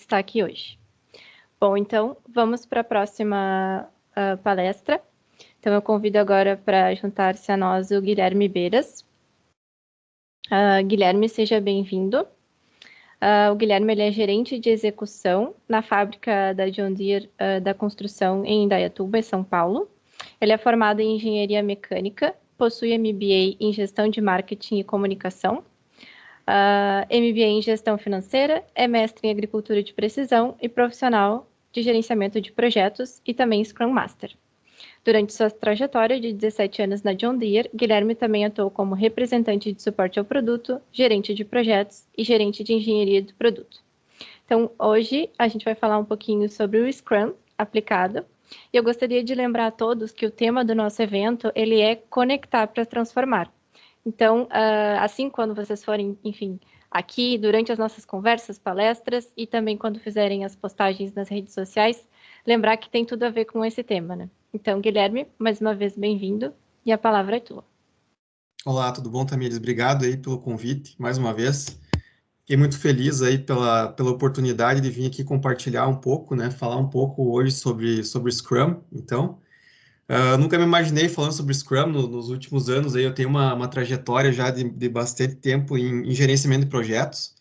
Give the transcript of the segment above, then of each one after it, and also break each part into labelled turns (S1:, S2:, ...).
S1: está aqui hoje. Bom, então, vamos para a próxima palestra. Então, eu convido agora para juntar-se a nós o Guilherme Beiras. Guilherme, seja bem-vindo. O Guilherme ele é gerente de execução na fábrica da John Deere da construção em Indaiatuba, São Paulo. Ele é formado em engenharia mecânica, possui MBA em gestão de marketing e comunicação, MBA em gestão financeira, é mestre em agricultura de precisão e profissional de gerenciamento de projetos e também Scrum Master. Durante sua trajetória de 17 anos na John Deere, Guilherme também atuou como representante de suporte ao produto, gerente de projetos e gerente de engenharia do produto. Então, hoje a gente vai falar um pouquinho sobre o Scrum aplicado. E eu gostaria de lembrar a todos que o tema do nosso evento, ele é conectar para transformar. Então, assim, quando vocês forem, enfim, aqui, durante as nossas conversas, palestras, e também quando fizerem as postagens nas redes sociais, lembrar que tem tudo a ver com esse tema, né? Então, Guilherme, mais uma vez, bem-vindo, e a palavra é tua.
S2: Olá, tudo bom, Tamires? Obrigado aí pelo convite, mais uma vez. Fiquei muito feliz aí pela oportunidade de vir aqui compartilhar um pouco, né? Falar um pouco hoje sobre Scrum. Então, nunca me imaginei falando sobre Scrum nos últimos anos. Aí eu tenho uma trajetória já de bastante tempo em gerenciamento de projetos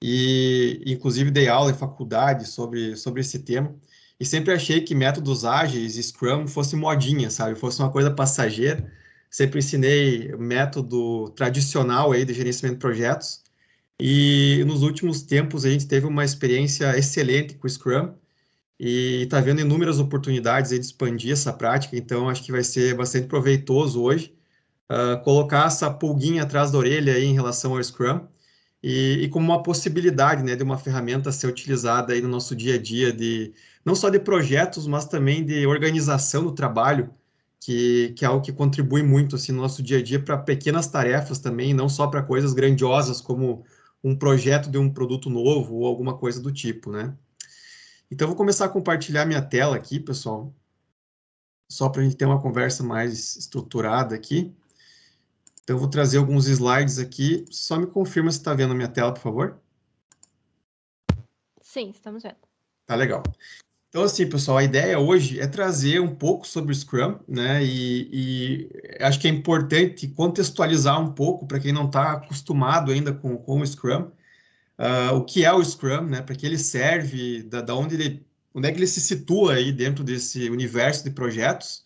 S2: e, inclusive, dei aula em faculdade sobre esse tema. E sempre achei que métodos ágeis e Scrum fosse modinha, sabe? Fosse uma coisa passageira. Sempre ensinei método tradicional aí de gerenciamento de projetos. E nos últimos tempos a gente teve uma experiência excelente com o Scrum e está vendo inúmeras oportunidades aí de expandir essa prática, então acho que vai ser bastante proveitoso hoje colocar essa pulguinha atrás da orelha aí em relação ao Scrum e como uma possibilidade, né, de uma ferramenta ser utilizada aí no nosso dia a dia, não só de projetos, mas também de organização do trabalho, que é algo que contribui muito assim, no nosso dia a dia para pequenas tarefas também, não só para coisas grandiosas como um projeto de um produto novo ou alguma coisa do tipo, né? Então, vou começar a compartilhar minha tela aqui, pessoal, só para a gente ter uma conversa mais estruturada aqui. Então, eu vou trazer alguns slides aqui. Só me confirma se está vendo a minha tela, por favor.
S1: Sim, estamos vendo.
S2: Tá legal. Então, assim, pessoal, a ideia hoje é trazer um pouco sobre o Scrum, né? E acho que é importante contextualizar um pouco para quem não está acostumado ainda com o Scrum, o que é o Scrum, né? Para que ele serve, da onde é que ele se situa aí dentro desse universo de projetos.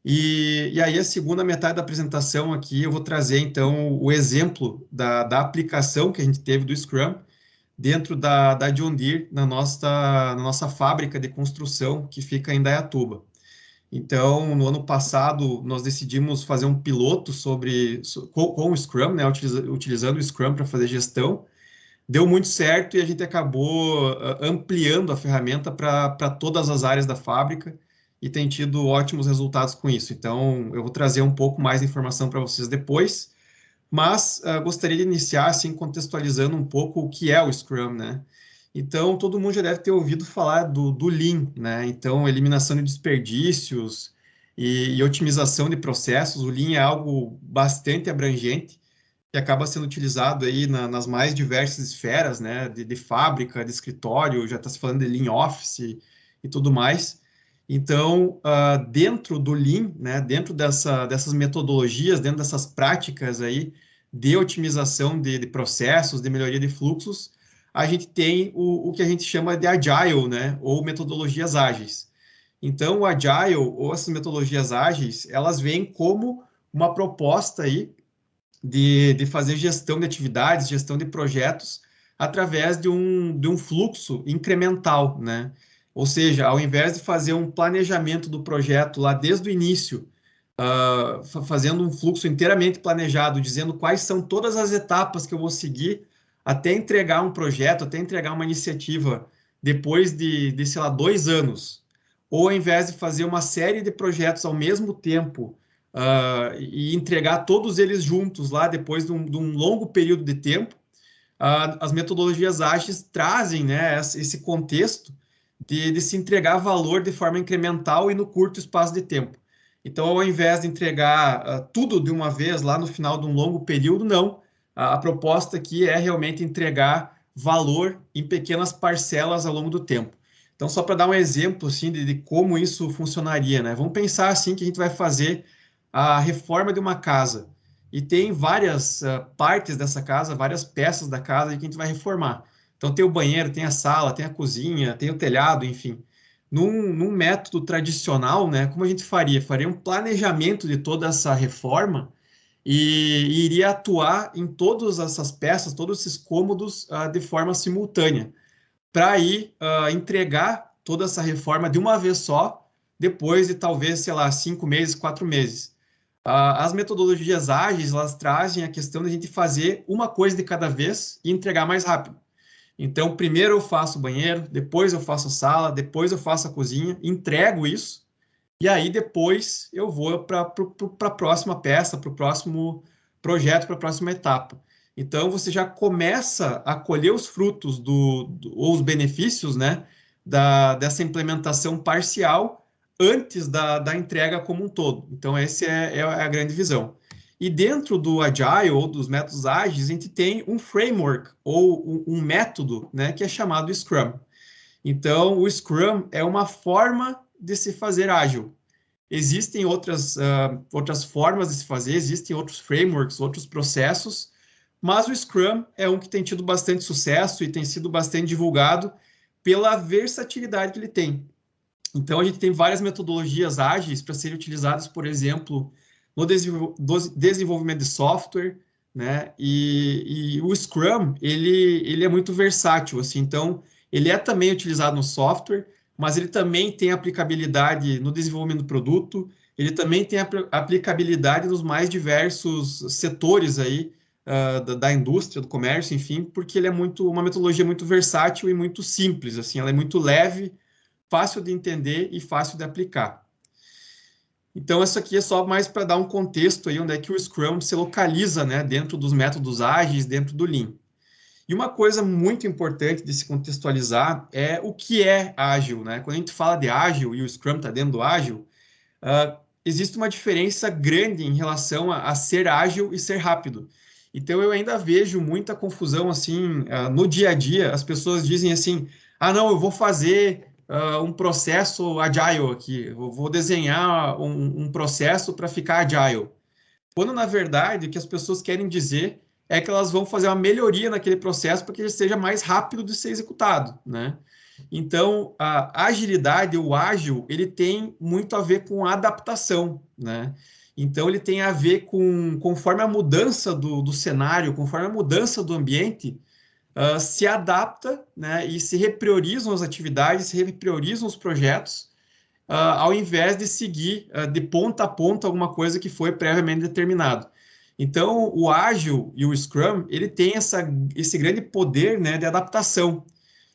S2: E aí, a segunda metade da apresentação aqui, eu vou trazer, então, o exemplo da aplicação que a gente teve do Scrum dentro da John Deere, na nossa fábrica de construção, que fica em Indaiatuba. Então, no ano passado, nós decidimos fazer um piloto com o Scrum, né, utilizando o Scrum para fazer gestão. Deu muito certo e a gente acabou ampliando a ferramenta para todas as áreas da fábrica e tem tido ótimos resultados com isso. Então, eu vou trazer um pouco mais de informação para vocês depois, mas gostaria de iniciar assim contextualizando um pouco o que é o Scrum, né? Então, todo mundo já deve ter ouvido falar do Lean, né? Então, eliminação de desperdícios e otimização de processos. O Lean é algo bastante abrangente que acaba sendo utilizado aí nas mais diversas esferas, né? De fábrica, de escritório, já está se falando de Lean Office e tudo mais. Então, dentro do Lean, né, dentro dessas metodologias, dentro dessas práticas aí de otimização de processos, de melhoria de fluxos, a gente tem o que a gente chama de Agile, né, ou metodologias ágeis. Então, o Agile, ou essas metodologias ágeis, elas vêm como uma proposta aí de fazer gestão de atividades, gestão de projetos, através de um fluxo incremental, né? Ou seja, ao invés de fazer um planejamento do projeto lá desde o início, fazendo um fluxo inteiramente planejado, dizendo quais são todas as etapas que eu vou seguir até entregar um projeto, até entregar uma iniciativa depois sei lá, 2 anos. Ou ao invés de fazer uma série de projetos ao mesmo tempo, e entregar todos eles juntos lá depois de um longo período de tempo, as metodologias ágeis trazem, né, esse contexto de se entregar valor de forma incremental e no curto espaço de tempo. Então, ao invés de entregar tudo de uma vez lá no final de um longo período, não. A proposta aqui é realmente entregar valor em pequenas parcelas ao longo do tempo. Então, só para dar um exemplo assim, de como isso funcionaria, né? Vamos pensar assim que a gente vai fazer a reforma de uma casa e tem várias partes dessa casa, várias peças da casa que a gente vai reformar. Então, tem o banheiro, tem a sala, tem a cozinha, tem o telhado, enfim. Num método tradicional, né, como a gente faria? Faria um planejamento de toda essa reforma e iria atuar em todas essas peças, todos esses cômodos de forma simultânea para aí entregar toda essa reforma de uma vez só, depois de talvez, sei lá, 5 meses, 4 meses. As metodologias ágeis, elas trazem a questão de a gente fazer uma coisa de cada vez e entregar mais rápido. Então, primeiro eu faço o banheiro, depois eu faço a sala, depois eu faço a cozinha, entrego isso, e aí depois eu vou para a próxima peça, para o próximo projeto, para a próxima etapa. Então você já começa a colher os frutos ou os benefícios, né, dessa implementação parcial antes da entrega como um todo. Então essa é a grande visão. E dentro do Agile ou dos métodos ágeis, a gente tem um framework ou um método, né, que é chamado Scrum. Então o Scrum é uma forma de se fazer ágil. Existem outras formas de se fazer, existem outros frameworks, outros processos, mas o Scrum é um que tem tido bastante sucesso e tem sido bastante divulgado pela versatilidade que ele tem. Então, a gente tem várias metodologias ágeis para serem utilizadas, por exemplo, no desenvolvimento de software, né? E o Scrum, ele é muito versátil, assim, então, ele é também utilizado no software, mas ele também tem aplicabilidade no desenvolvimento do produto, ele também tem aplicabilidade nos mais diversos setores aí, da indústria, do comércio, enfim, porque ele é uma metodologia muito versátil e muito simples, assim, ela é muito leve, fácil de entender e fácil de aplicar. Então, isso aqui é só mais para dar um contexto aí onde é que o Scrum se localiza, né, dentro dos métodos ágeis, dentro do Lean. E uma coisa muito importante de se contextualizar é o que é ágil, né? Quando a gente fala de ágil e o Scrum está dentro do ágil, existe uma diferença grande em relação a ser ágil e ser rápido. Então, eu ainda vejo muita confusão, assim, no dia a dia, as pessoas dizem assim, não, eu vou fazer um processo agile aqui, eu vou desenhar um processo para ficar agile. Quando, na verdade, o que as pessoas querem dizer é que elas vão fazer uma melhoria naquele processo para que ele seja mais rápido de ser executado, né? Então, a agilidade, o ágil, ele tem muito a ver com adaptação, né? Então, ele tem a ver com, conforme a mudança do cenário, conforme a mudança do ambiente, se adapta, né? E se repriorizam as atividades, se repriorizam os projetos, ao invés de seguir de ponta a ponta alguma coisa que foi previamente determinado. Então, o ágil e o Scrum, ele tem esse grande poder, né, de adaptação,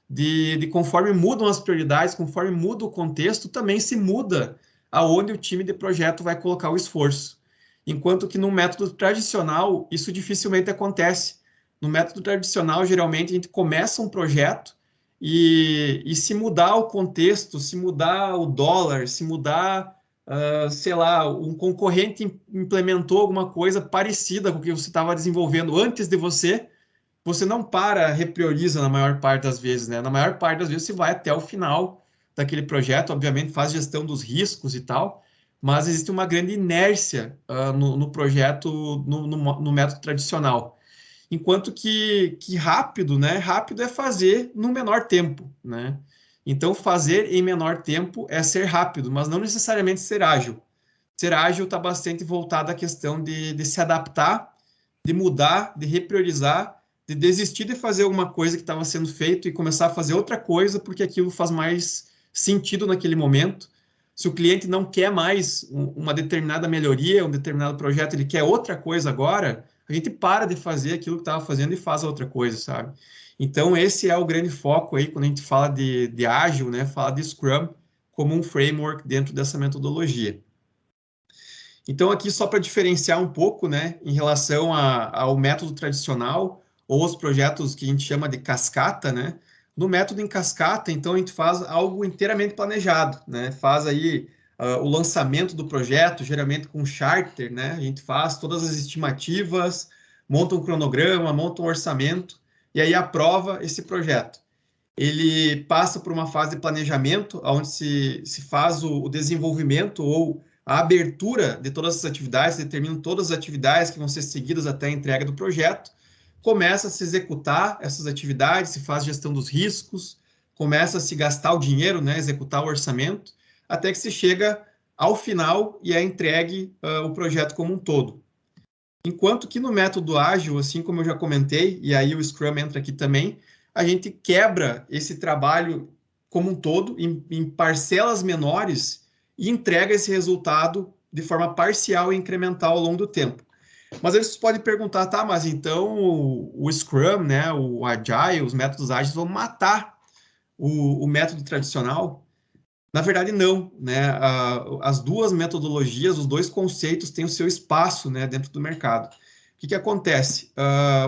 S2: de conforme mudam as prioridades, conforme muda o contexto, também se muda aonde o time de projeto vai colocar o esforço. Enquanto que no método tradicional, isso dificilmente acontece. No método tradicional, geralmente, a gente começa um projeto e se mudar o contexto, se mudar o dólar, se mudar, sei lá, um concorrente implementou alguma coisa parecida com o que você estava desenvolvendo antes de você, você não reprioriza na maior parte das vezes, né? Na maior parte das vezes você vai até o final daquele projeto, obviamente faz gestão dos riscos e tal, mas existe uma grande inércia no projeto, no método tradicional. Enquanto que rápido, né? Rápido é fazer no menor tempo, né? Então, fazer em menor tempo é ser rápido, mas não necessariamente ser ágil. Ser ágil está bastante voltado à questão de se adaptar, de mudar, de repriorizar, de desistir de fazer alguma coisa que estava sendo feito e começar a fazer outra coisa, porque aquilo faz mais sentido naquele momento. Se o cliente não quer mais uma determinada melhoria, um determinado projeto, ele quer outra coisa agora, a gente para de fazer aquilo que estava fazendo e faz outra coisa, sabe? Então, esse é o grande foco aí, quando a gente fala de ágil, né? Fala de Scrum como um framework dentro dessa metodologia. Então, aqui só para diferenciar um pouco, né, em relação ao método tradicional ou os projetos que a gente chama de cascata, né? No método em cascata, então, a gente faz algo inteiramente planejado, né? Faz aí o lançamento do projeto, geralmente com charter, né? A gente faz todas as estimativas, monta um cronograma, monta um orçamento, e aí aprova esse projeto. Ele passa por uma fase de planejamento, onde se faz o desenvolvimento ou a abertura de todas as atividades, determina todas as atividades que vão ser seguidas até a entrega do projeto, começa a se executar essas atividades, se faz gestão dos riscos, começa a se gastar o dinheiro, né, executar o orçamento, até que se chega ao final e é entregue o projeto como um todo. Enquanto que no método ágil, assim como eu já comentei, e aí o Scrum entra aqui também, a gente quebra esse trabalho como um todo em parcelas menores e entrega esse resultado de forma parcial e incremental ao longo do tempo. Mas aí vocês podem perguntar, tá, mas então o Scrum, né, o Agile, os métodos ágeis vão matar o método tradicional? Na verdade, não, né? As duas metodologias, os dois conceitos têm o seu espaço, né, dentro do mercado. O que acontece?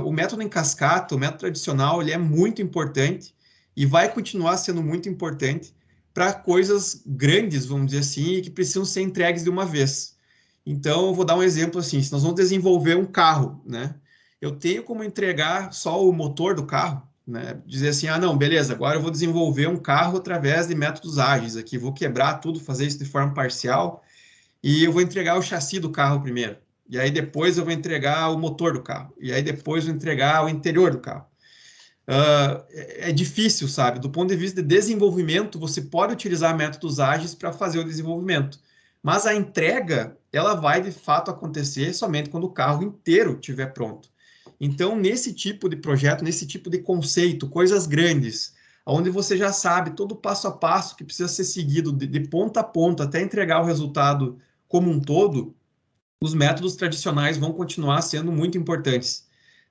S2: O método em cascata, o método tradicional, ele é muito importante e vai continuar sendo muito importante para coisas grandes, vamos dizer assim, e que precisam ser entregues de uma vez. Então, eu vou dar um exemplo assim, se nós vamos desenvolver um carro, né? Eu tenho como entregar só o motor do carro, né? Dizer assim, ah, não, beleza, agora eu vou desenvolver um carro através de métodos ágeis aqui, vou quebrar tudo, fazer isso de forma parcial, e eu vou entregar o chassi do carro primeiro. E aí depois eu vou entregar o motor do carro. E aí depois eu vou entregar o interior do carro. É difícil, sabe? Do ponto de vista de desenvolvimento, você pode utilizar métodos ágeis para fazer o desenvolvimento. Mas a entrega, ela vai de fato acontecer somente quando o carro inteiro estiver pronto. Então, nesse tipo de projeto, nesse tipo de conceito, coisas grandes, onde você já sabe todo o passo a passo que precisa ser seguido de ponta a ponta até entregar o resultado como um todo, os métodos tradicionais vão continuar sendo muito importantes.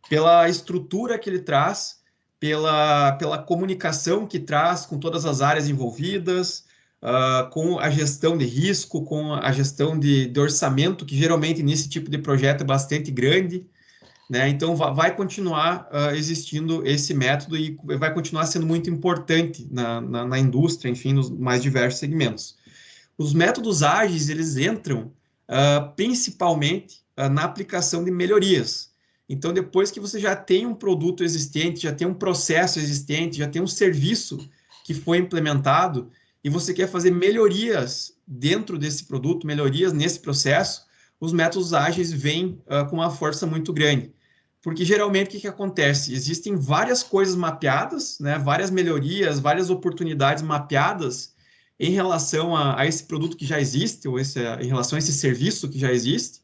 S2: Pela estrutura que ele traz, pela comunicação que traz com todas as áreas envolvidas, com a gestão de risco, com a gestão de orçamento, que geralmente nesse tipo de projeto é bastante grande, né? Então, vai continuar existindo esse método e vai continuar sendo muito importante na indústria, enfim, nos mais diversos segmentos. Os métodos ágeis, eles entram principalmente na aplicação de melhorias. Então, depois que você já tem um produto existente, já tem um processo existente, já tem um serviço que foi implementado, e você quer fazer melhorias dentro desse produto, melhorias nesse processo, os métodos ágeis vêm com uma força muito grande. Porque geralmente o que acontece? Existem várias coisas mapeadas, né? Várias melhorias, várias oportunidades mapeadas em relação a esse produto que já existe, ou em relação a esse serviço que já existe,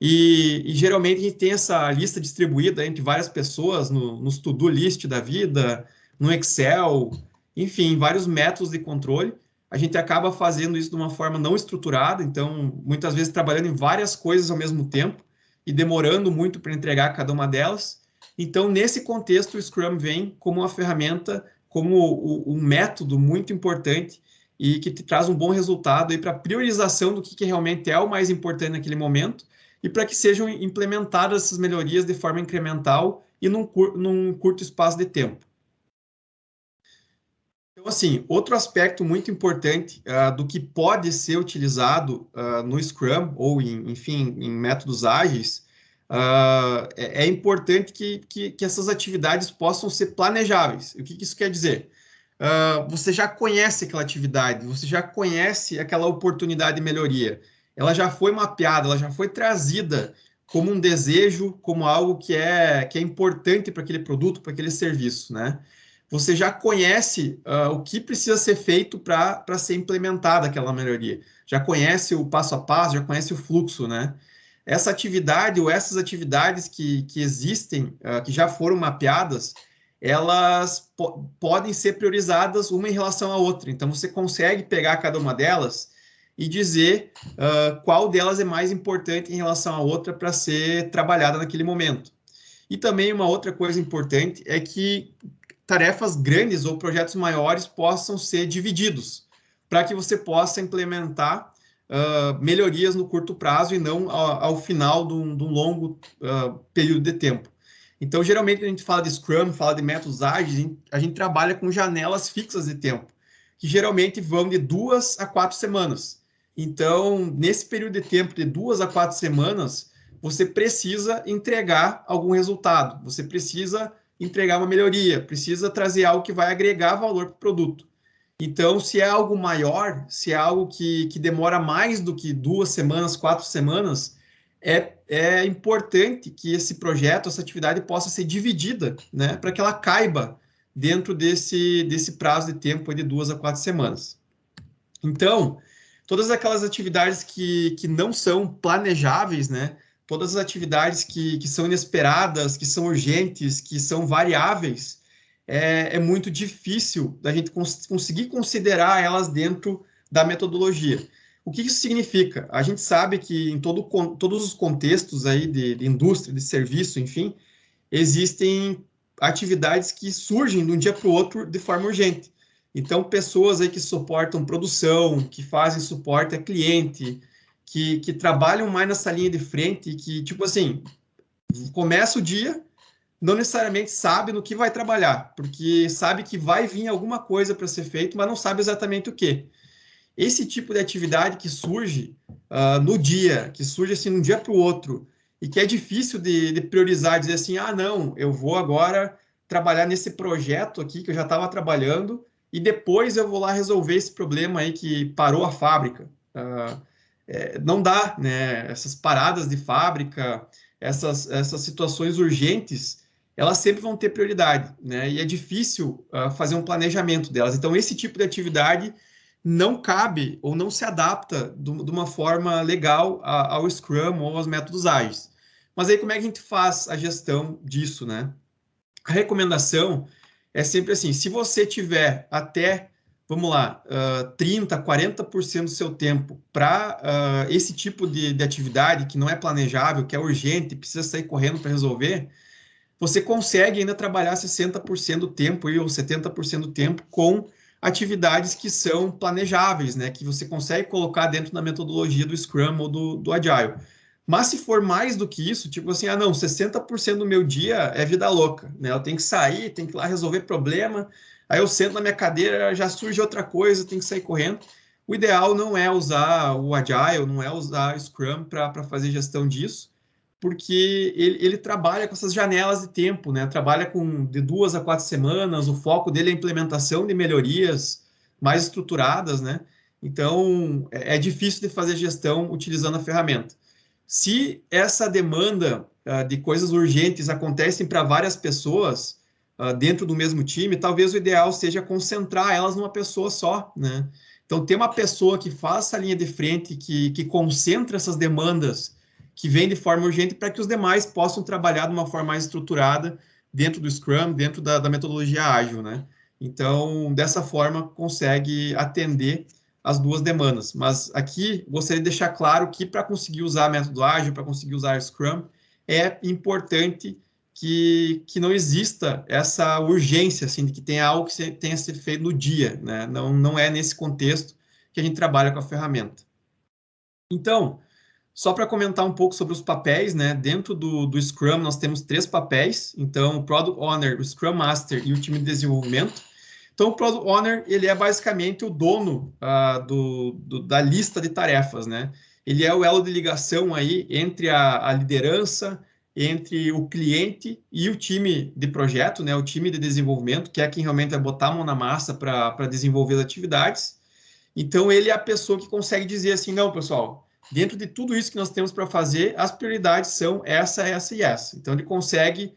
S2: e geralmente a gente tem essa lista distribuída entre várias pessoas nos to-do list da vida, no Excel, enfim, vários métodos de controle. A gente acaba fazendo isso de uma forma não estruturada, então, muitas vezes trabalhando em várias coisas ao mesmo tempo e demorando muito para entregar cada uma delas. Então, nesse contexto, o Scrum vem como uma ferramenta, como um método muito importante e que te traz um bom resultado para a priorização do que realmente é o mais importante naquele momento e para que sejam implementadas essas melhorias de forma incremental e num curto espaço de tempo. Então, assim, outro aspecto muito importante do que pode ser utilizado no Scrum ou, enfim, em métodos ágeis, é importante que essas atividades possam ser planejáveis. O que isso quer dizer? Você já conhece aquela atividade, você já conhece aquela oportunidade de melhoria. Ela já foi mapeada, ela já foi trazida como um desejo, como algo que é importante para aquele produto, para aquele serviço, né? Você já conhece o que precisa ser feito para ser implementada aquela melhoria. Já conhece o passo a passo, já conhece o fluxo, né? Essa atividade ou essas atividades que existem, que já foram mapeadas, elas podem ser priorizadas uma em relação à outra. Então, você consegue pegar cada uma delas e dizer qual delas é mais importante em relação à outra para ser trabalhada naquele momento. E também uma outra coisa importante é que tarefas grandes ou projetos maiores possam ser divididos, para que você possa implementar melhorias no curto prazo e não ao final de um longo período de tempo. Então, geralmente, quando a gente fala de Scrum, fala de métodos ágeis, a gente trabalha com janelas fixas de tempo, que geralmente vão de 2 a 4 semanas. Então, nesse período de tempo de 2 a 4 semanas, você precisa entregar algum resultado, você precisa entregar uma melhoria, precisa trazer algo que vai agregar valor para o produto. Então, se é algo maior, se é algo que demora mais do que 2 semanas, 4 semanas, é importante que esse projeto, essa atividade possa ser dividida, né, para que ela caiba dentro desse prazo de tempo de 2 a 4 semanas. Então, todas aquelas atividades que não são planejáveis, né, todas as atividades que são inesperadas, que são urgentes, que são variáveis, é muito difícil da gente conseguir considerar elas dentro da metodologia. O que isso significa? A gente sabe que em todos os contextos aí de indústria, de serviço, enfim, existem atividades que surgem de um dia para o outro de forma urgente. Então, pessoas aí que suportam produção, que fazem suporte a cliente, que trabalham mais nessa linha de frente, que, tipo assim, começa o dia, não necessariamente sabe no que vai trabalhar, porque sabe que vai vir alguma coisa para ser feito, mas não sabe exatamente o que. Esse tipo de atividade que surge no dia, que surge assim de um dia para o outro, e que é difícil de priorizar, dizer assim, ah, não, eu vou agora trabalhar nesse projeto aqui que eu já estava trabalhando, e depois eu vou lá resolver esse problema aí que parou a fábrica. Não dá, né? Essas paradas de fábrica, essas situações urgentes, elas sempre vão ter prioridade, né? E é difícil fazer um planejamento delas. Então, esse tipo de atividade não cabe ou não se adapta de uma forma legal ao Scrum ou aos métodos ágeis. Mas aí, como é que a gente faz a gestão disso, né? A recomendação é sempre assim, se você tiver até, vamos lá, 30%, 40% do seu tempo para esse tipo de atividade que não é planejável, que é urgente, precisa sair correndo para resolver, você consegue ainda trabalhar 60% do tempo ou 70% do tempo com atividades que são planejáveis, né? Que você consegue colocar dentro da metodologia do Scrum ou do Agile. Mas se for mais do que isso, tipo assim, ah, não, 60% do meu dia é vida louca, né? Eu tenho que sair, tenho que ir lá resolver problema, aí eu sento na minha cadeira, já surge outra coisa, tenho que sair correndo. O ideal não é usar o Agile, não é usar o Scrum para fazer gestão disso, porque ele trabalha com essas janelas de tempo, né? Trabalha com de 2 a 4 semanas, o foco dele é a implementação de melhorias mais estruturadas, né? Então, é difícil de fazer gestão utilizando a ferramenta. Se essa demanda de coisas urgentes acontecem para várias pessoas dentro do mesmo time, talvez o ideal seja concentrar elas numa pessoa só, né? Então, ter uma pessoa que faça a linha de frente, que concentra essas demandas que vêm de forma urgente para que os demais possam trabalhar de uma forma mais estruturada dentro do Scrum, dentro da metodologia ágil, né? Então, dessa forma, consegue atender as duas demandas. Mas aqui, gostaria de deixar claro que para conseguir usar método ágil, para conseguir usar Scrum, é importante que não exista essa urgência, assim, de que tenha algo que tenha que ser feito no dia, né? Não é nesse contexto que a gente trabalha com a ferramenta. Então, só para comentar um pouco sobre os papéis, né? Dentro do Scrum, nós temos 3 papéis. Então, o Product Owner, o Scrum Master e o time de desenvolvimento. Então, o Product Owner, ele é basicamente o dono da lista de tarefas, né? Ele é o elo de ligação aí entre a liderança, entre o cliente e o time de projeto, né? O time de desenvolvimento, que é quem realmente vai botar a mão na massa para desenvolver as atividades. Então, ele é a pessoa que consegue dizer assim, não, pessoal, dentro de tudo isso que nós temos para fazer, as prioridades são essa, essa e essa. Então, ele consegue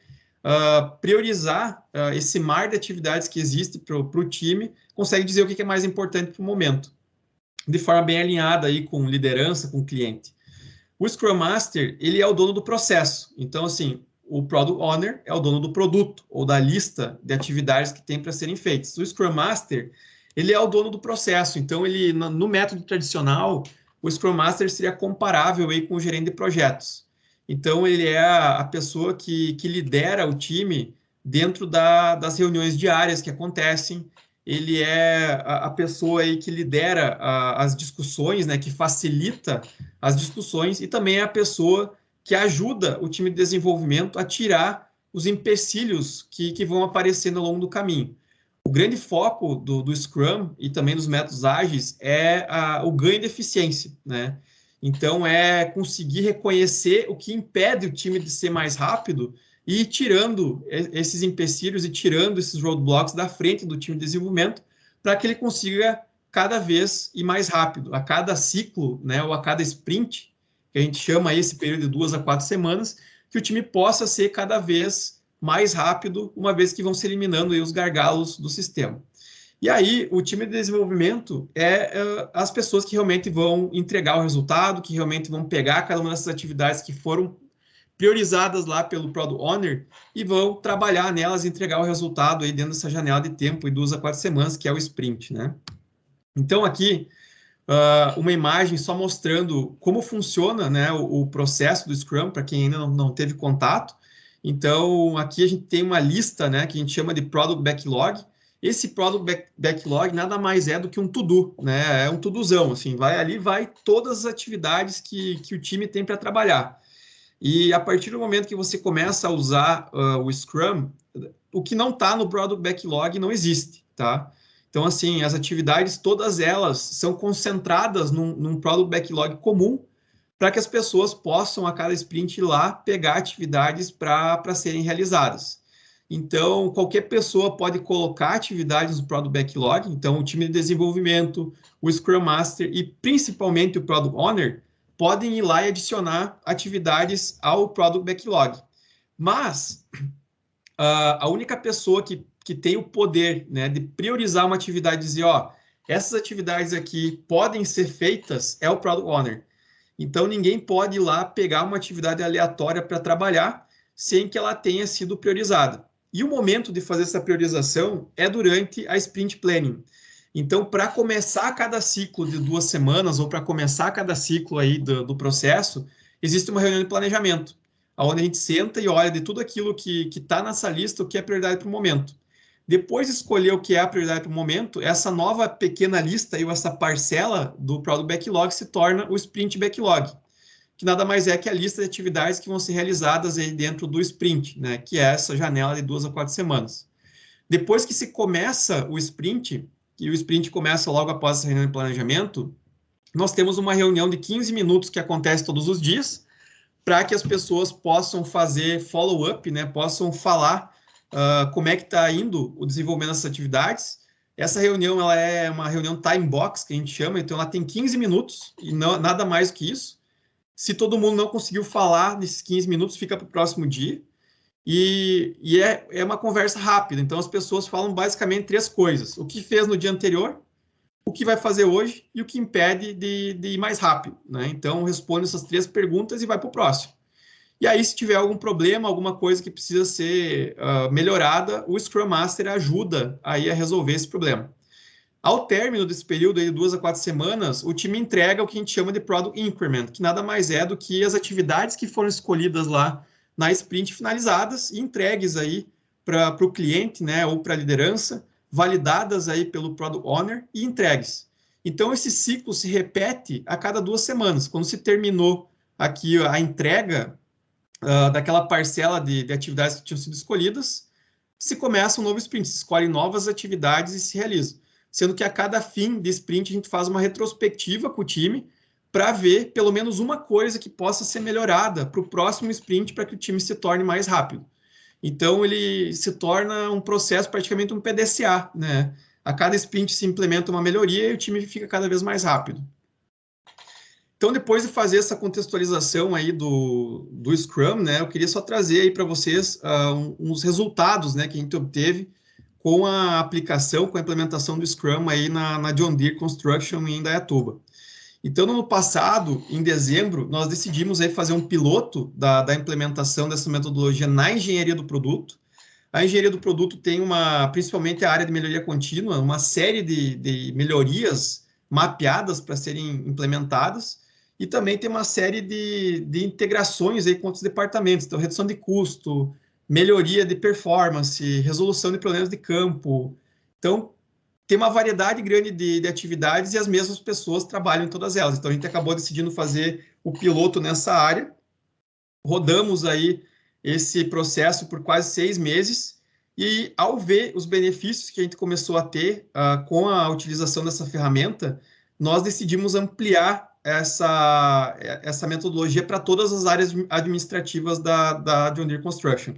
S2: priorizar esse mar de atividades que existe para o time, consegue dizer o que é mais importante para o momento, de forma bem alinhada aí com liderança, com cliente. O Scrum Master, ele é o dono do processo. Então, assim, o Product Owner é o dono do produto, ou da lista de atividades que tem para serem feitas. O Scrum Master, ele é o dono do processo. Então, ele, no método tradicional, o Scrum Master seria comparável aí com o gerente de projetos. Então, ele é a pessoa que lidera o time dentro das reuniões diárias que acontecem. Ele é a pessoa aí que lidera as discussões, né, que facilita as discussões, e também é a pessoa que ajuda o time de desenvolvimento a tirar os empecilhos que vão aparecendo ao longo do caminho. O grande foco do Scrum e também dos métodos ágeis é o ganho de eficiência, né? Então, é conseguir reconhecer o que impede o time de ser mais rápido e tirando esses empecilhos e tirando esses roadblocks da frente do time de desenvolvimento para que ele consiga cada vez ir mais rápido. A cada ciclo, né, ou a cada sprint, que a gente chama esse período de 2 a 4 semanas, que o time possa ser cada vez mais rápido, uma vez que vão se eliminando aí os gargalos do sistema. E aí, o time de desenvolvimento é as pessoas que realmente vão entregar o resultado, que realmente vão pegar cada uma dessas atividades que foram priorizadas lá pelo Product Owner e vão trabalhar nelas e entregar o resultado aí dentro dessa janela de tempo de 2 a 4 semanas, que é o sprint, né? Então, aqui, uma imagem só mostrando como funciona, né, o processo do Scrum, para quem ainda não teve contato. Então, aqui a gente tem uma lista, né, que a gente chama de Product Backlog. Esse Product Backlog nada mais é do que um to-do, né? É um to-dozão, assim, vai todas as atividades que o time tem para trabalhar. E a partir do momento que você começa a usar o Scrum, o que não está no Product Backlog não existe, tá? Então, assim, as atividades, todas elas são concentradas num Product Backlog comum para que as pessoas possam, a cada sprint, ir lá pegar atividades para serem realizadas. Então, qualquer pessoa pode colocar atividades no Product Backlog. Então, o time de desenvolvimento, o Scrum Master e principalmente o Product Owner podem ir lá e adicionar atividades ao Product Backlog. Mas a única pessoa que tem o poder, né, de priorizar uma atividade e dizer, ó, essas atividades aqui podem ser feitas é o Product Owner. Então, ninguém pode ir lá pegar uma atividade aleatória para trabalhar sem que ela tenha sido priorizada. E o momento de fazer essa priorização é durante a Sprint Planning. Então, para começar cada ciclo de 2 semanas ou para começar cada ciclo aí do processo, existe uma reunião de planejamento, onde a gente senta e olha de tudo aquilo que está nessa lista, o que é prioridade para o momento. Depois de escolher o que é a prioridade para o momento, essa nova pequena lista, ou essa parcela do Product Backlog se torna o Sprint Backlog, que nada mais é que a lista de atividades que vão ser realizadas aí dentro do sprint, né, que é essa janela de 2 a 4 semanas. Depois que se começa o sprint, e o sprint começa logo após essa reunião de planejamento, nós temos uma reunião de 15 minutos que acontece todos os dias, para que as pessoas possam fazer follow-up, né, possam falar como é que está indo o desenvolvimento dessas atividades. Essa reunião ela é uma reunião time box, que a gente chama, então ela tem 15 minutos e não, nada mais que isso. Se todo mundo não conseguiu falar nesses 15 minutos, fica para o próximo dia. E é uma conversa rápida, então as pessoas falam basicamente 3 coisas. O que fez no dia anterior, o que vai fazer hoje e o que impede de ir mais rápido, né? Então, responde essas 3 perguntas e vai para o próximo. E aí, se tiver algum problema, alguma coisa que precisa ser melhorada, o Scrum Master ajuda aí a resolver esse problema. Ao término desse período aí, de 2 a 4 semanas, o time entrega o que a gente chama de Product Increment, que nada mais é do que as atividades que foram escolhidas lá na sprint finalizadas e entregues aí para o cliente, né, ou para a liderança, validadas aí pelo Product Owner e entregues. Então, esse ciclo se repete a cada 2 semanas. Quando se terminou aqui a entrega daquela parcela de atividades que tinham sido escolhidas, se começa um novo sprint, se escolhem novas atividades e se realizam. Sendo que a cada fim de sprint a gente faz uma retrospectiva com o time para ver pelo menos uma coisa que possa ser melhorada para o próximo sprint para que o time se torne mais rápido. Então, ele se torna um processo, praticamente um PDCA, né? A cada sprint se implementa uma melhoria e o time fica cada vez mais rápido. Então, depois de fazer essa contextualização aí do Scrum, né, eu queria só trazer aí para vocês uns resultados, né, que a gente obteve com a aplicação, com a implementação do Scrum aí na John Deere Construction em Indaiatuba. Então, no ano passado, em dezembro, nós decidimos aí fazer um piloto da implementação dessa metodologia na engenharia do produto. A engenharia do produto tem principalmente a área de melhoria contínua, uma série de melhorias mapeadas para serem implementadas, e também tem uma série de integrações aí com outros departamentos, então redução de custo, melhoria de performance, resolução de problemas de campo. Então, tem uma variedade grande de atividades e as mesmas pessoas trabalham em todas elas. Então, a gente acabou decidindo fazer o piloto nessa área. Rodamos aí esse processo por quase 6 meses e, ao ver os benefícios que a gente começou a ter com a utilização dessa ferramenta, nós decidimos ampliar essa metodologia para todas as áreas administrativas da John Deere Construction.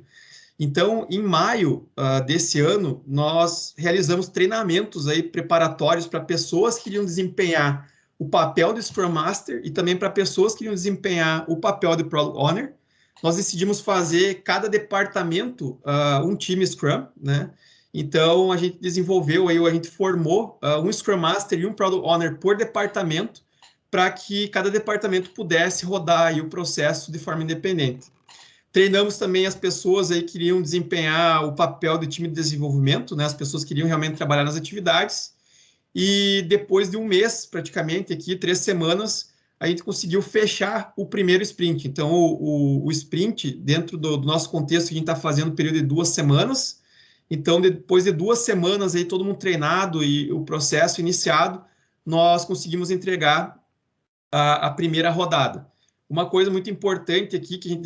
S2: Então, em maio desse ano, nós realizamos treinamentos aí preparatórios para pessoas que iriam desempenhar o papel de Scrum Master e também para pessoas que iriam desempenhar o papel de Product Owner. Nós decidimos fazer cada departamento um time Scrum, né? Então, a gente desenvolveu aí, a gente formou um Scrum Master e um Product Owner por departamento, para que cada departamento pudesse rodar aí o processo de forma independente. Treinamos também as pessoas aí que iriam desempenhar o papel de time de desenvolvimento, né? As pessoas que iriam realmente trabalhar nas atividades. E depois de um mês, praticamente, aqui, 3 semanas, a gente conseguiu fechar o primeiro sprint. Então, o sprint, dentro do nosso contexto, a gente está fazendo um período de 2 semanas. Então, depois de 2 semanas, aí, todo mundo treinado e o processo iniciado, nós conseguimos entregar a primeira rodada. Uma coisa muito importante aqui que a gente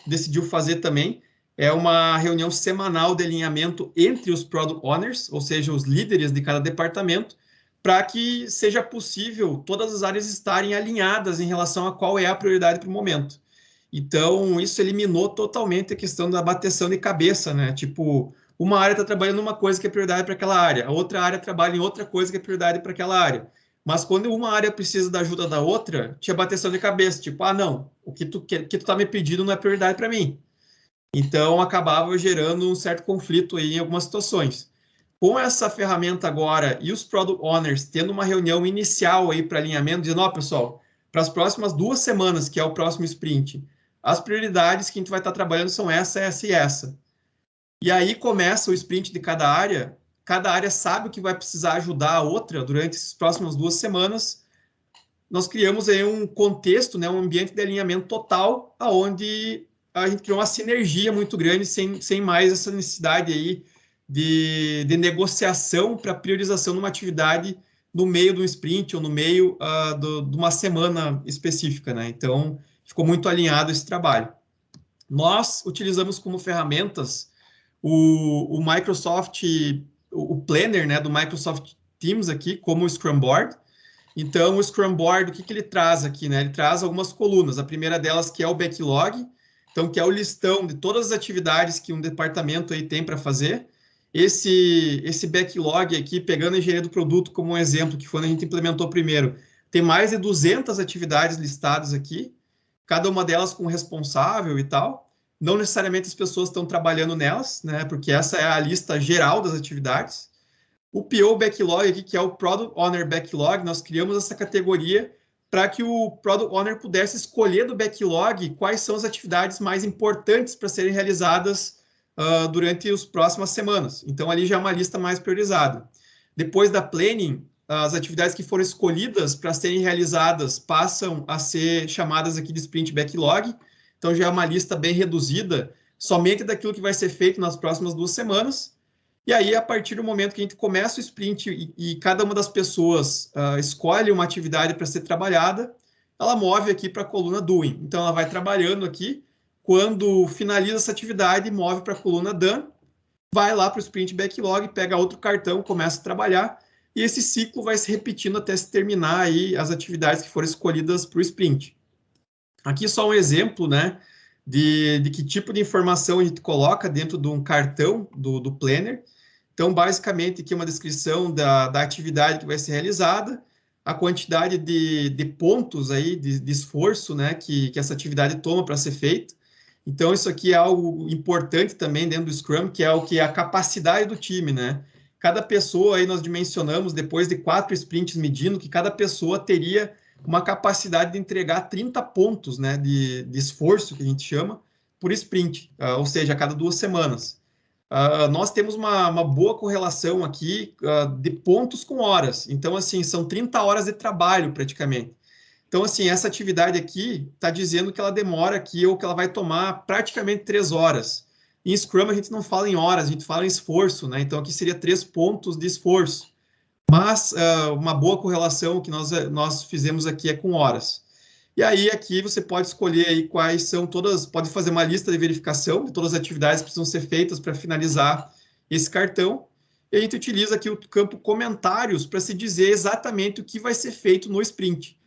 S2: decidiu fazer também é uma reunião semanal de alinhamento entre os Product Owners, ou seja, os líderes de cada departamento, para que seja possível todas as áreas estarem alinhadas em relação a qual é a prioridade para o momento. Então, isso eliminou totalmente a questão da bateção de cabeça, né? Tipo, uma área está trabalhando numa coisa que é prioridade para aquela área, a outra área trabalha em outra coisa que é prioridade para aquela área. Mas quando uma área precisa da ajuda da outra, tinha bateção de cabeça, tipo, não, o que tu tá me pedindo não é prioridade para mim. Então, acabava gerando um certo conflito aí em algumas situações. Com essa ferramenta agora e os Product Owners tendo uma reunião inicial aí para alinhamento, dizendo, pessoal, para as próximas 2 semanas, que é o próximo sprint, as prioridades que a gente vai estar trabalhando são essa, essa e essa. E aí começa o sprint de cada área sabe o que vai precisar ajudar a outra durante essas próximas 2 semanas. Nós criamos aí um contexto, né, um ambiente de alinhamento total, onde a gente criou uma sinergia muito grande, sem mais essa necessidade aí de negociação para priorização de uma atividade no meio do sprint ou no meio de uma semana específica, né? Então, ficou muito alinhado esse trabalho. Nós utilizamos como ferramentas o Microsoft, o Planner, né, do Microsoft Teams aqui, como o Scrum Board. Então, o Scrum Board, o que ele traz aqui, né? Ele traz algumas colunas. A primeira delas que é o backlog, então, que é o listão de todas as atividades que um departamento aí tem para fazer. Esse backlog aqui, pegando a engenharia do produto como um exemplo, que foi onde a gente implementou primeiro, tem mais de 200 atividades listadas aqui, cada uma delas com responsável e tal. Não necessariamente as pessoas estão trabalhando nelas, né? Porque essa é a lista geral das atividades. O PO Backlog aqui, que é o Product Owner Backlog, nós criamos essa categoria para que o Product Owner pudesse escolher do backlog quais são as atividades mais importantes para serem realizadas durante as próximas semanas. Então, ali já é uma lista mais priorizada. Depois da Planning, as atividades que foram escolhidas para serem realizadas passam a ser chamadas aqui de Sprint Backlog. Então, já é uma lista bem reduzida, somente daquilo que vai ser feito nas próximas 2 semanas. E aí, a partir do momento que a gente começa o sprint e cada uma das pessoas escolhe uma atividade para ser trabalhada, ela move aqui para a coluna Doing. Então, ela vai trabalhando aqui. Quando finaliza essa atividade, move para a coluna Done, vai lá para o Sprint Backlog, pega outro cartão, começa a trabalhar. E esse ciclo vai se repetindo até se terminar aí as atividades que foram escolhidas para o sprint. Aqui só um exemplo, né, de que tipo de informação a gente coloca dentro de um cartão do Planner. Então, basicamente, aqui é uma descrição da atividade que vai ser realizada, a quantidade de pontos aí, de esforço, né, que essa atividade toma para ser feita. Então, isso aqui é algo importante também dentro do Scrum, que é o que é a capacidade do time, né? Cada pessoa, aí nós dimensionamos, depois de 4 sprints medindo, que cada pessoa teria uma capacidade de entregar 30 pontos, né, de esforço, que a gente chama, por sprint, ou seja, a cada 2 semanas. Nós temos uma boa correlação aqui de pontos com horas. Então, assim, são 30 horas de trabalho, praticamente. Então, assim, essa atividade aqui está dizendo que ela demora aqui ou que ela vai tomar praticamente 3 horas. Em Scrum, a gente não fala em horas, a gente fala em esforço, né? Então, aqui seria 3 pontos de esforço. Mas uma boa correlação que nós fizemos aqui é com horas. E aí, aqui você pode escolher aí quais são todas, pode fazer uma lista de verificação de todas as atividades que precisam ser feitas para finalizar esse cartão. E a gente utiliza aqui o campo comentários para se dizer exatamente o que vai ser feito no sprint.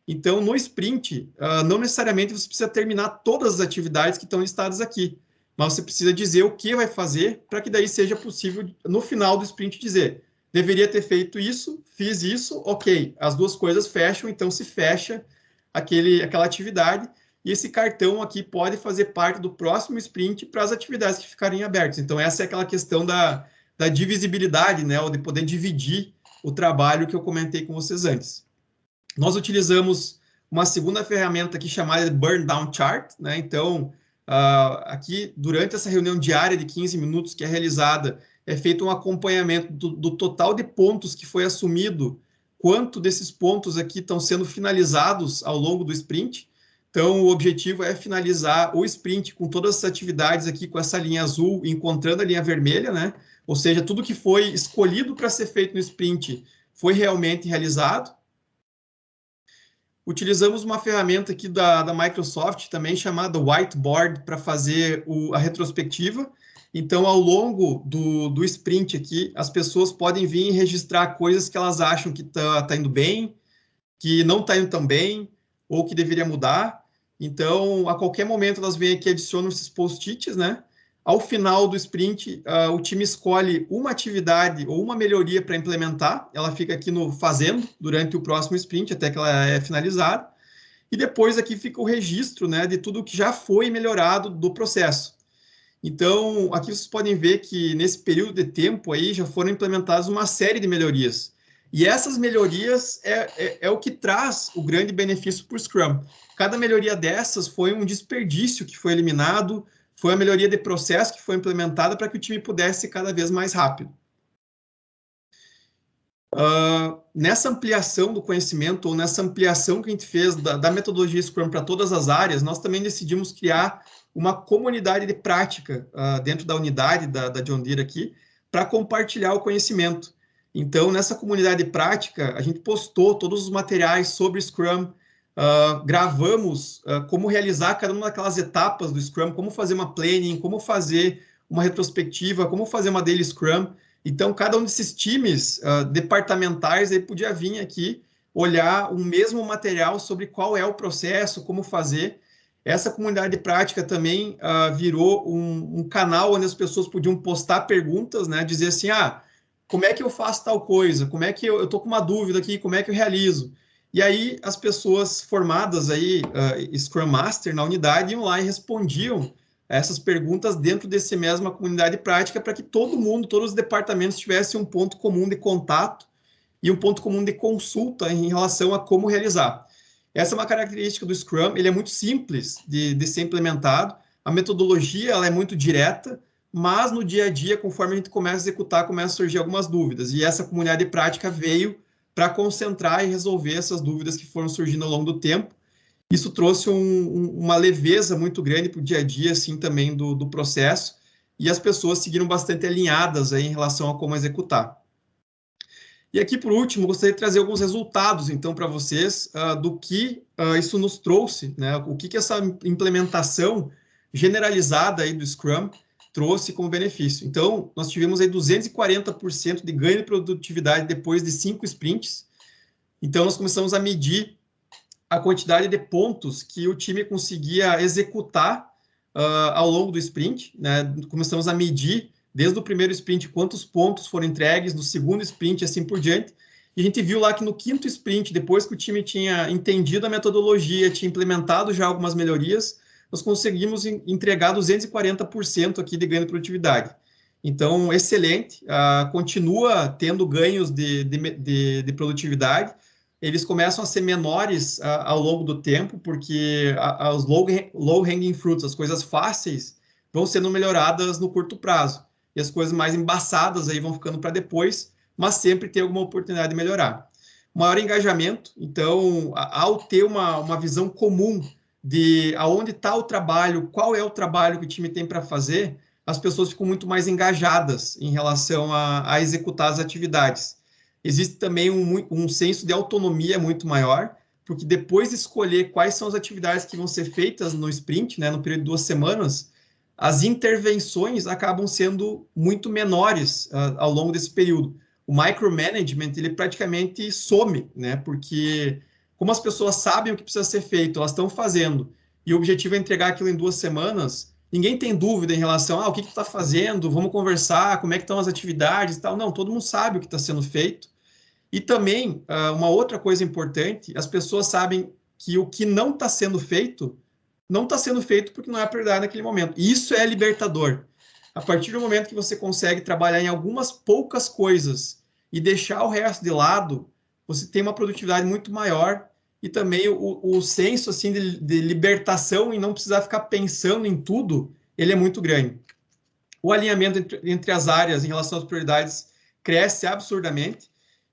S2: Então, no sprint, não necessariamente você precisa terminar todas as atividades que estão listadas aqui, mas você precisa dizer o que vai fazer para que daí seja possível, no final do sprint, dizer: deveria ter feito isso, fiz isso, ok, as duas coisas fecham, então se fecha aquela atividade, e esse cartão aqui pode fazer parte do próximo sprint para as atividades que ficarem abertas. Então, essa é aquela questão da divisibilidade, né, ou de poder dividir o trabalho que eu comentei com vocês antes. Nós utilizamos uma segunda ferramenta aqui chamada de Burn Down Chart, né? Então, aqui, durante essa reunião diária de 15 minutos que é realizada, é feito um acompanhamento do total de pontos que foi assumido, quanto desses pontos aqui estão sendo finalizados ao longo do sprint. Então, o objetivo é finalizar o sprint com todas as atividades aqui, com essa linha azul, encontrando a linha vermelha, né? Ou seja, tudo que foi escolhido para ser feito no sprint foi realmente realizado. Utilizamos uma ferramenta aqui da Microsoft também chamada Whiteboard para fazer a retrospectiva. Então, ao longo do sprint aqui, as pessoas podem vir e registrar coisas que elas acham que tá indo bem, que não está indo tão bem, ou que deveria mudar. Então, a qualquer momento, elas vêm aqui e adicionam esses post-its, né? Ao final do sprint, o time escolhe uma atividade ou uma melhoria para implementar. Ela fica aqui no fazendo durante o próximo sprint, até que ela é finalizada. E depois aqui fica o registro, né, de tudo que já foi melhorado do processo. Então, aqui vocês podem ver que nesse período de tempo aí já foram implementadas uma série de melhorias. E essas melhorias é o que traz o grande benefício para o Scrum. Cada melhoria dessas foi um desperdício que foi eliminado, foi a melhoria de processo que foi implementada para que o time pudesse ser cada vez mais rápido. Nessa ampliação do conhecimento, ou nessa ampliação que a gente fez da metodologia Scrum para todas as áreas, nós também decidimos criar uma comunidade de prática dentro da unidade da John Deere aqui, para compartilhar o conhecimento. Então, nessa comunidade de prática, a gente postou todos os materiais sobre Scrum, gravamos como realizar cada uma daquelas etapas do Scrum, como fazer uma planning, como fazer uma retrospectiva, como fazer uma daily Scrum. Então, cada um desses times departamentais aí podia vir aqui olhar o mesmo material sobre qual é o processo, como fazer. Essa comunidade de prática também virou um canal onde as pessoas podiam postar perguntas, né? Dizer assim, como é que eu faço tal coisa? Como é que eu estou com uma dúvida aqui? Como é que eu realizo? E aí, as pessoas formadas aí, Scrum Master na unidade, iam lá e respondiam essas perguntas dentro dessa mesma comunidade prática para que todo mundo, todos os departamentos tivessem um ponto comum de contato e um ponto comum de consulta em relação a como realizar. Essa é uma característica do Scrum, ele é muito simples de ser implementado, a metodologia ela é muito direta, mas no dia a dia, conforme a gente começa a executar, começa a surgir algumas dúvidas, e essa comunidade de prática veio para concentrar e resolver essas dúvidas que foram surgindo ao longo do tempo. Isso trouxe uma leveza muito grande para o dia a dia, assim, também do processo, e as pessoas seguiram bastante alinhadas aí em relação a como executar. E aqui, por último, gostaria de trazer alguns resultados, então, para vocês, do que isso nos trouxe, né? O que essa implementação generalizada aí do Scrum trouxe como benefício. Então, nós tivemos aí 240% de ganho de produtividade depois de 5 sprints. Então, nós começamos a medir a quantidade de pontos que o time conseguia executar ao longo do sprint, né? Começamos a medir desde o primeiro sprint quantos pontos foram entregues, no segundo sprint, assim por diante. E a gente viu lá que no quinto sprint, depois que o time tinha entendido a metodologia, tinha implementado já algumas melhorias, nós conseguimos entregar 240% aqui de ganho de produtividade. Então, excelente, continua tendo ganhos de produtividade, eles começam a ser menores ao longo do tempo, porque os low-hanging fruits, as coisas fáceis, vão sendo melhoradas no curto prazo. E as coisas mais embaçadas aí vão ficando para depois, mas sempre tem alguma oportunidade de melhorar. Maior engajamento, então, ao ter uma visão comum de aonde está o trabalho, qual é o trabalho que o time tem para fazer, as pessoas ficam muito mais engajadas em relação a executar as atividades. Existe também um senso de autonomia muito maior, porque depois de escolher quais são as atividades que vão ser feitas no sprint, né, no período de 2 semanas, as intervenções acabam sendo muito menores ao longo desse período. O micromanagement, ele praticamente some, né, porque como as pessoas sabem o que precisa ser feito, elas estão fazendo, e o objetivo é entregar aquilo em 2 semanas, ninguém tem dúvida em relação o que tu está fazendo, vamos conversar, como é que estão as atividades e tal. Não, todo mundo sabe o que está sendo feito. E também, uma outra coisa importante, as pessoas sabem que o que não está sendo feito, não está sendo feito porque não é a prioridade naquele momento. E isso é libertador. A partir do momento que você consegue trabalhar em algumas poucas coisas e deixar o resto de lado, você tem uma produtividade muito maior e também o senso assim de libertação e não precisar ficar pensando em tudo, ele é muito grande. O alinhamento entre as áreas em relação às prioridades cresce absurdamente.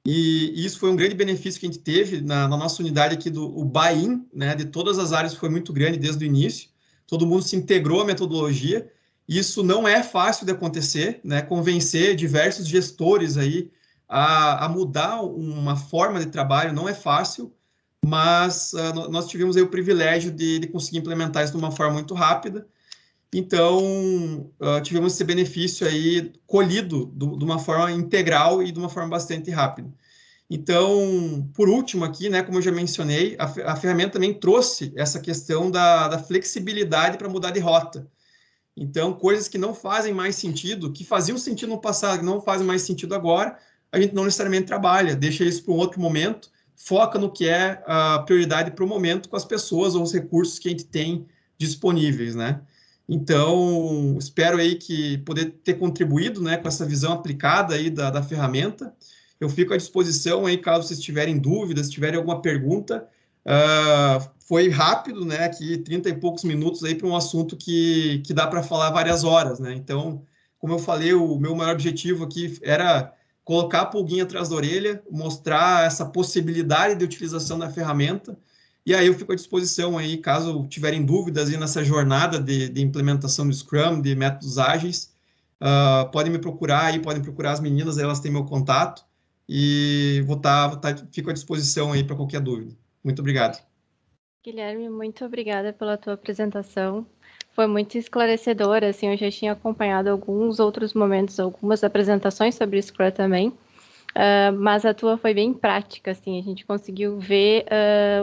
S2: E isso foi um grande benefício que a gente teve na nossa unidade aqui o buy-in, né, de todas as áreas foi muito grande desde o início. Todo mundo se integrou à metodologia. Isso não é fácil de acontecer, né? Convencer diversos gestores aí a mudar uma forma de trabalho não é fácil, mas nós tivemos aí o privilégio de conseguir implementar isso de uma forma muito rápida. Então, tivemos esse benefício aí colhido de uma forma integral e de uma forma bastante rápida. Então, por último aqui, né, como eu já mencionei, a ferramenta também trouxe essa questão da flexibilidade para mudar de rota. Então, coisas que não fazem mais sentido, que faziam sentido no passado, que não fazem mais sentido agora, a gente não necessariamente trabalha, deixa isso para um outro momento, foca no que é a prioridade para o momento com as pessoas ou os recursos que a gente tem disponíveis, né? Então, espero aí que poder ter contribuído, né, com essa visão aplicada aí da ferramenta. Eu fico à disposição aí, caso vocês tiverem dúvidas, tiverem alguma pergunta. Foi rápido, né, aqui 30 e poucos minutos aí para um assunto que dá para falar várias horas, né? Então, como eu falei, o meu maior objetivo aqui era colocar a pulguinha atrás da orelha, mostrar essa possibilidade de utilização da ferramenta. E aí eu fico à disposição aí, caso tiverem dúvidas aí nessa jornada de implementação do Scrum, de métodos ágeis, podem me procurar aí, podem procurar as meninas, elas têm meu contato, e fico à disposição aí para qualquer dúvida. Muito obrigado.
S1: Guilherme, muito obrigada pela tua apresentação. Foi muito esclarecedora, assim, eu já tinha acompanhado alguns outros momentos, algumas apresentações sobre Scrum também, mas a tua foi bem prática, assim, a gente conseguiu ver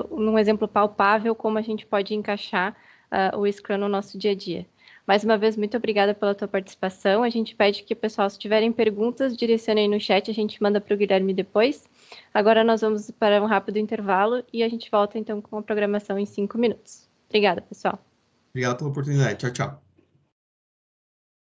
S1: num exemplo palpável como a gente pode encaixar o Scrum no nosso dia a dia. Mais uma vez, muito obrigada pela tua participação. A gente pede que o pessoal, se tiverem perguntas, direcionem no chat, a gente manda para o Guilherme depois. Agora nós vamos para um rápido intervalo e a gente volta então com a programação em 5 minutos. Obrigada, pessoal.
S2: Obrigado pela oportunidade. Tchau, tchau.